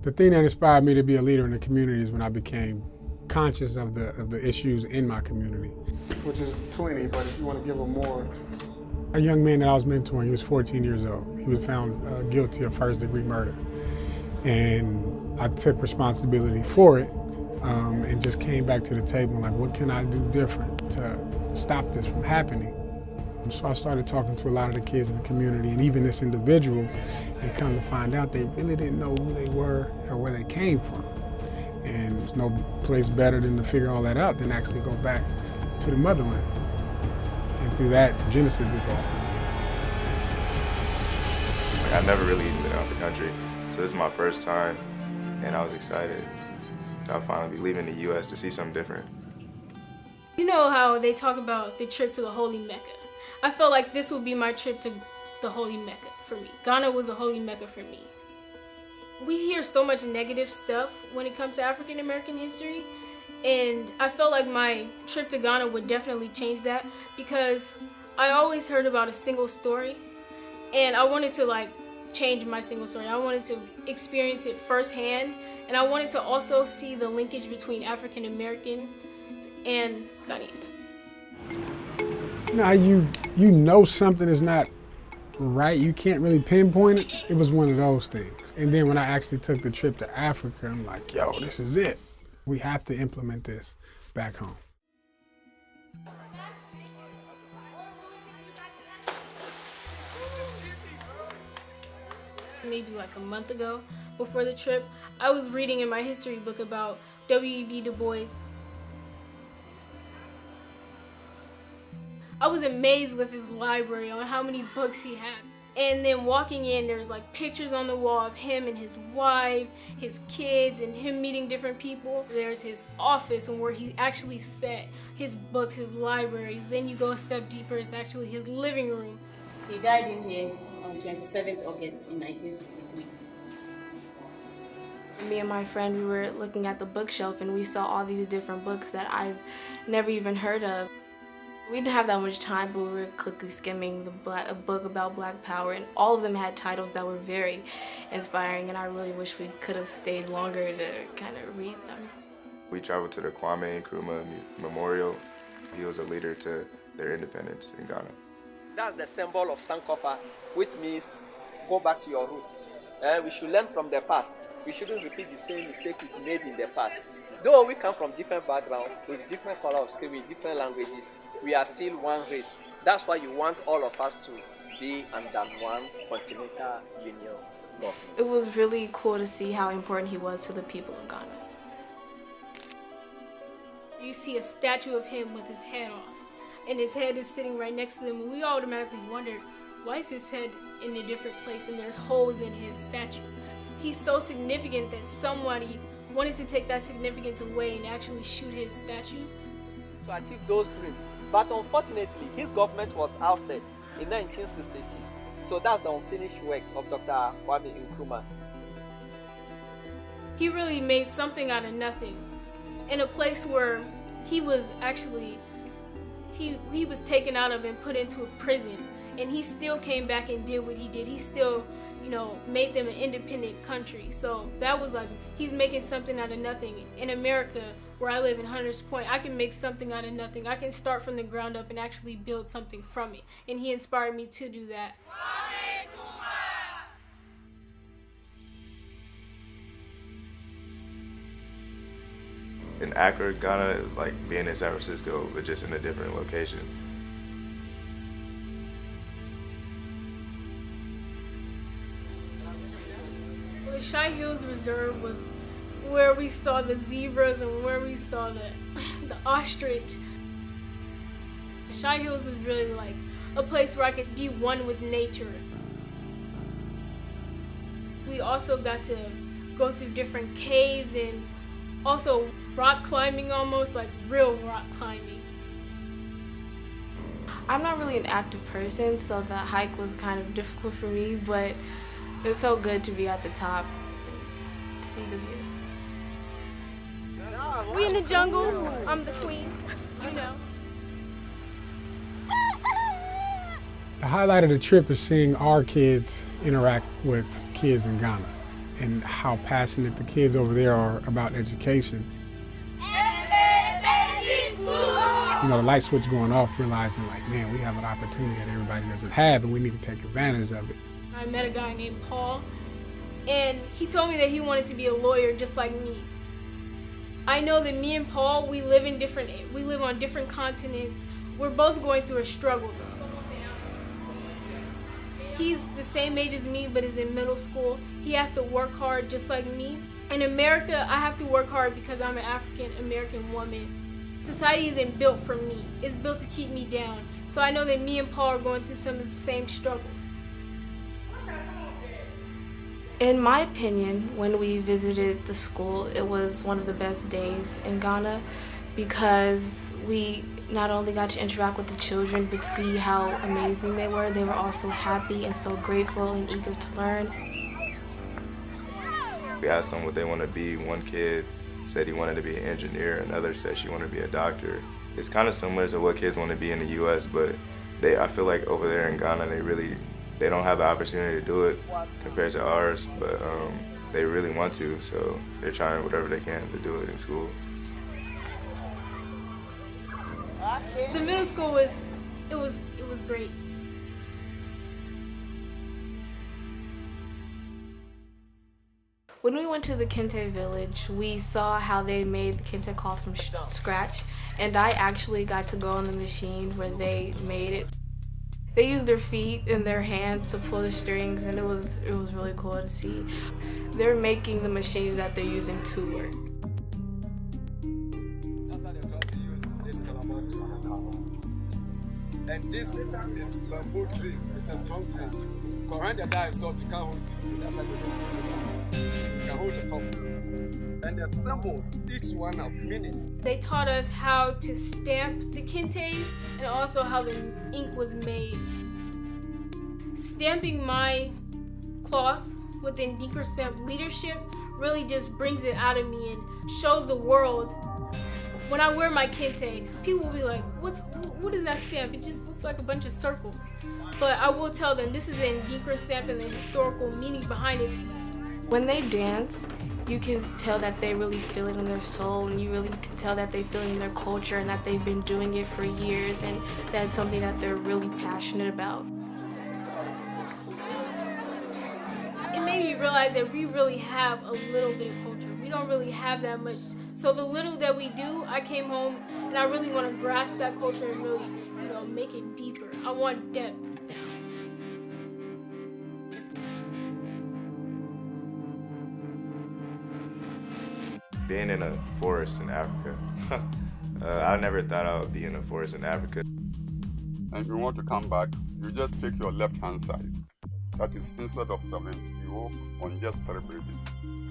The thing that inspired me to be a leader in the community is when I became conscious of the issues in my community. Which is plenty, but if you want to give them more. A young man that I was mentoring, he was 14 years old. He was found guilty of first-degree murder. And I took responsibility for it and just came back to the table like, what can I do different to stop this from happening? So I started talking to a lot of the kids in the community and even this individual, and come to find out they really didn't know who they were or where they came from. And there's no place better than to figure all that out than actually go back to the motherland. And through that, Genesis evolved. I've never really been out the country, so this is my first time, and I was excited. I'll finally be leaving the U.S. to see something different. You know how they talk about the trip to the Holy Mecca? I felt like this would be my trip to the Holy Mecca for me. Ghana was a Holy Mecca for me. We hear so much negative stuff when it comes to African American history, and I felt like my trip to Ghana would definitely change that, because I always heard about a single story, and I wanted to change my single story. I wanted to experience it firsthand, and I wanted to also see the linkage between African American and Ghanaians. Now you know something is not right, you can't really pinpoint it. It was one of those things. And then when I actually took the trip to Africa, I'm like, yo, this is it. We have to implement this back home. Maybe like a month ago, before the trip, I was reading in my history book about W.E.B. Du Bois. I was amazed with his library on how many books he had. And then walking in, there's like pictures on the wall of him and his wife, his kids, and him meeting different people. There's his office and where he actually set his books, his libraries. Then you go a step deeper, it's actually his living room. He died in here on 27th August in 1963. Me and my friend, we were looking at the bookshelf and we saw all these different books that I've never even heard of. We didn't have that much time, but we were quickly skimming a book about Black Power, and all of them had titles that were very inspiring, and I really wish we could have stayed longer to kind of read them. We traveled to the Kwame Nkrumah Memorial. He was a leader to their independence in Ghana. That's the symbol of Sankofa, which means go back to your root. We should learn from the past. We shouldn't repeat the same mistake we made in the past. Though we come from different backgrounds, with different color of skin, with different languages, we are still one race. That's why you want all of us to be under one continental union law. It was really cool to see how important he was to the people of Ghana. You see a statue of him with his head off, and his head is sitting right next to them, and we automatically wondered, why is his head in a different place and there's holes in his statue? He's so significant that somebody wanted to take that significance away and actually shoot his statue. To achieve those dreams. But unfortunately, his government was ousted in 1966. So that's the unfinished work of Dr. Kwame Nkrumah. He really made something out of nothing in a place where he was actually, he was taken out of and put into a prison, and he still came back and did what he did. He still, made them an independent country. So that was like, he's making something out of nothing. In America, where I live in Hunters Point, I can make something out of nothing. I can start from the ground up and actually build something from it. And he inspired me to do that. In Accra, Ghana, like being in San Francisco, but just in a different location. The Shy Hills Reserve was where we saw the zebras and where we saw the ostrich. Shy Hills was really like a place where I could be one with nature. We also got to go through different caves and also rock climbing, almost like real rock climbing. I'm not really an active person, so the hike was kind of difficult for me, but it felt good to be at the top and see the view. We in the jungle, I'm the queen, you know. The highlight of the trip is seeing our kids interact with kids in Ghana. and how passionate the kids over there are about education. You know, the light switch going off, realizing like, man, we have an opportunity that everybody doesn't have, and we need to take advantage of it. I met a guy named Paul, and he told me that he wanted to be a lawyer just like me. I know that me and Paul, we live on different continents. We're both going through a struggle though. He's the same age as me, but is in middle school. He has to work hard just like me. In America, I have to work hard because I'm an African American woman. Society isn't built for me. It's built to keep me down. So I know that me and Paul are going through some of the same struggles. In my opinion, when we visited the school, it was one of the best days in Ghana because we not only got to interact with the children, but see how amazing they were. They were also happy and so grateful and eager to learn. We asked them what they want to be. One kid said he wanted to be an engineer, another said she wanted to be a doctor. It's kind of similar to what kids want to be in the US, but I feel like over there in Ghana, they don't have the opportunity to do it compared to ours, but they really want to, so they're trying whatever they can to do it in school. The middle school was great. When we went to the Kente village, we saw how they made the Kente cloth from scratch, and I actually got to go on the machine where they made it. They used their feet and their hands to pull the strings, and it was really cool to see. They're making the machines that they're using to work. And this is bamboo tree. This is concrete. Behind the die salt, you can't hold this. That's how you can hold the top. And the symbols, each one have meaning. They taught us how to stamp the kentes and also how the ink was made. Stamping my cloth within Dinker Stamp leadership really just brings it out of me and shows the world. When I wear my kente, people will be like, what is that stamp? It just looks like a bunch of circles. But I will tell them this is in Dinker Stamp and the historical meaning behind it. When they dance, you can tell that they really feel it in their soul, and you really can tell that they feel it in their culture and that they've been doing it for years, and that's something that they're really passionate about. It made me realize that we really have a little bit of culture. We don't really have that much. So the little that we do, I came home and I really want to grasp that culture and really, make it deeper. I want depth now. Being in a forest in Africa, I never thought I would be in a forest in Africa. And if you want to come back, you just take your left-hand side. That is, instead of 7, you walk on just 3 bridges.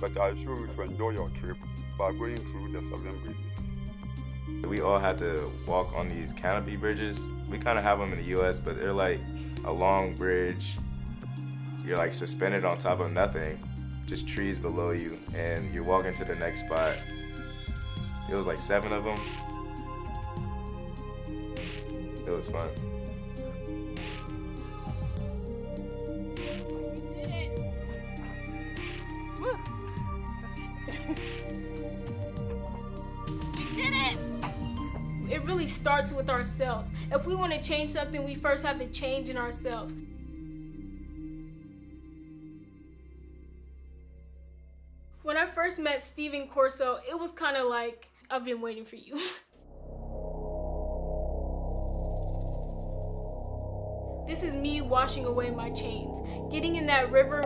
But I assure you to enjoy your trip by going through the 7 bridges. We all had to walk on these canopy bridges. We kind of have them in the US, but they're like a long bridge. You're like suspended on top of nothing, just trees below you, and you're walking to the next spot. It was like 7 of them. It was fun. It really starts with ourselves. If we want to change something, we first have to change in ourselves. When I first met Stephen Corso, it was kind of like, I've been waiting for you. This is me washing away my chains. Getting in that river,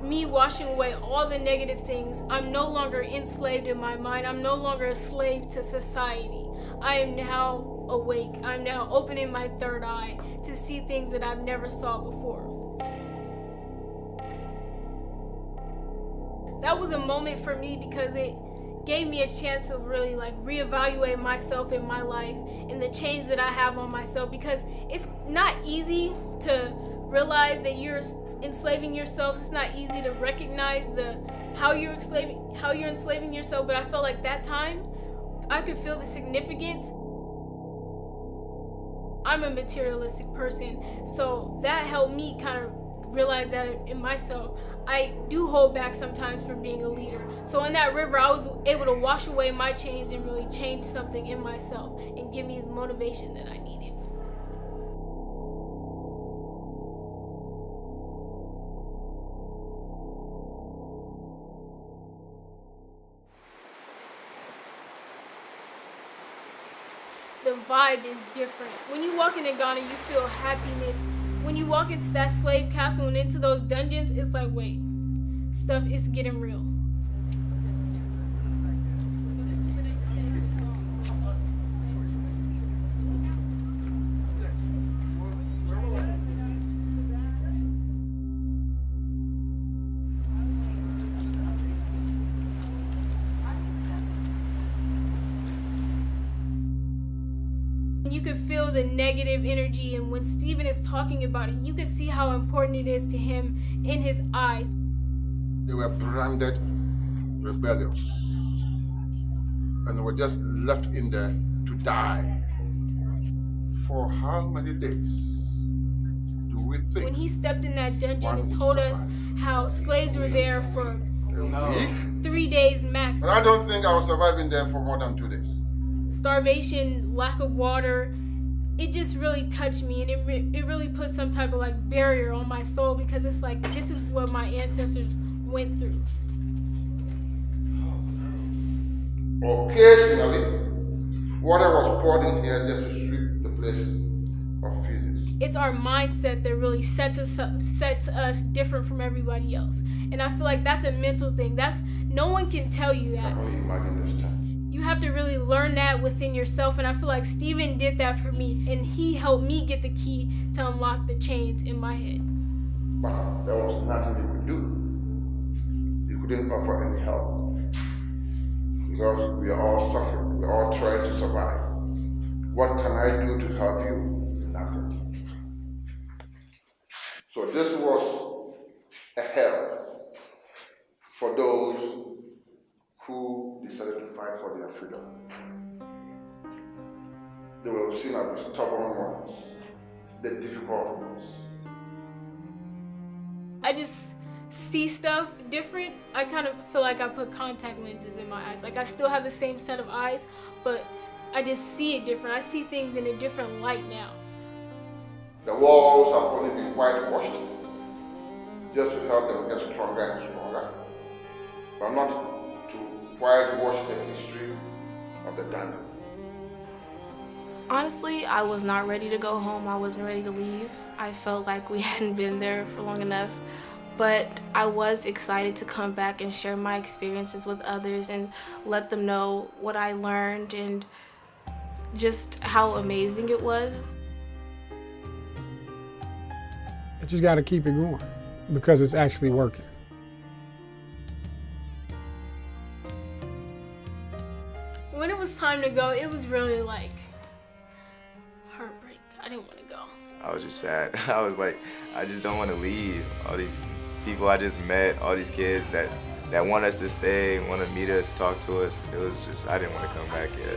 me washing away all the negative things. I'm no longer enslaved in my mind. I'm no longer a slave to society. I am now awake. I'm now opening my third eye to see things that I've never saw before. That was a moment for me because it gave me a chance to really reevaluate myself in my life and the chains that I have on myself, because it's not easy to realize that you're enslaving yourself. It's not easy to recognize how you're enslaving yourself, but I felt like that time I could feel the significance. I'm a materialistic person, so that helped me kind of realized that in myself. I do hold back sometimes for being a leader. So in that river, I was able to wash away my chains and really change something in myself and give me the motivation that I needed. The vibe is different. When you walk into Ghana, you feel happiness. When you walk into that slave castle and into those dungeons, it's like, wait, stuff is getting real. You could feel the negative energy, and when Stephen is talking about it, you can see how important it is to him in his eyes. They were branded rebellious and were just left in there to die. For how many days do we think? When he stepped in that dungeon and told us how slaves were there for a week? 3 days max. But I don't think I was surviving there for more than 2 days. Starvation, lack of water, it just really touched me, and it really put some type of like barrier on my soul, because it's like, this is what my ancestors went through. Occasionally, water was poured in here just to sweep the place of physics. It's our mindset that really sets us different from everybody else. And I feel like that's a mental thing. No one can tell you that. I can only imagine this time. You have to really learn that within yourself, and I feel like Stephen did that for me, and he helped me get the key to unlock the chains in my head. But there was nothing you could do. You couldn't offer any help. Because we are all suffering, we are all trying to survive. What can I do to help you? Nothing. So this was a help for those who decided to fight for their freedom. They were seen as the stubborn ones, the difficult ones. I just see stuff different. I kind of feel like I put contact lenses in my eyes. Like, I still have the same set of eyes, but I just see it different. I see things in a different light now. The walls have only been whitewashed just to help them get stronger and stronger, but not to whitewash the history of the dungeon. Honestly, I was not ready to go home. I wasn't ready to leave. I felt like we hadn't been there for long enough. But I was excited to come back and share my experiences with others and let them know what I learned and just how amazing it was. You just got to keep it going because it's actually working. When it was time to go, it was really like heartbreak. I didn't want to go. I was just sad. I was like, I just don't want to leave. All these people I just met, all these kids that want us to stay, want to meet us, talk to us. It was just, I didn't want to come back yet.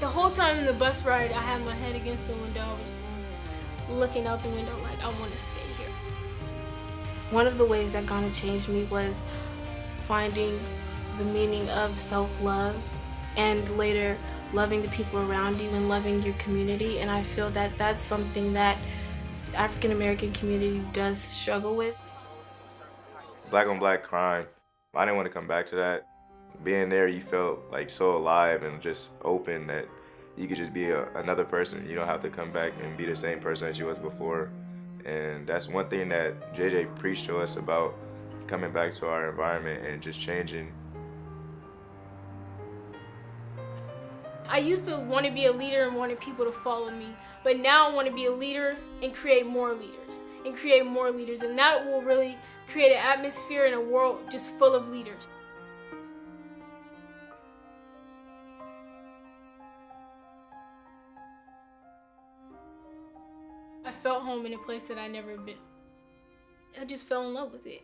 The whole time in the bus ride, I had my head against the window. I was just looking out the window like, I want to stay here. One of the ways that Ghana changed me was finding the meaning of self-love and later loving the people around you and loving your community. And I feel that that's something that the African American community does struggle with. Black on black crime, I didn't want to come back to that. Being there, you felt like so alive and just open that you could just be another person. You don't have to come back and be the same person that you was before. And that's one thing that JJ preached to us about coming back to our environment and just changing. I used to want to be a leader and wanted people to follow me, but now I want to be a leader and create more leaders and create more leaders, and that will really create an atmosphere in a world just full of leaders. I felt home in a place that I'd never been. I just fell in love with it.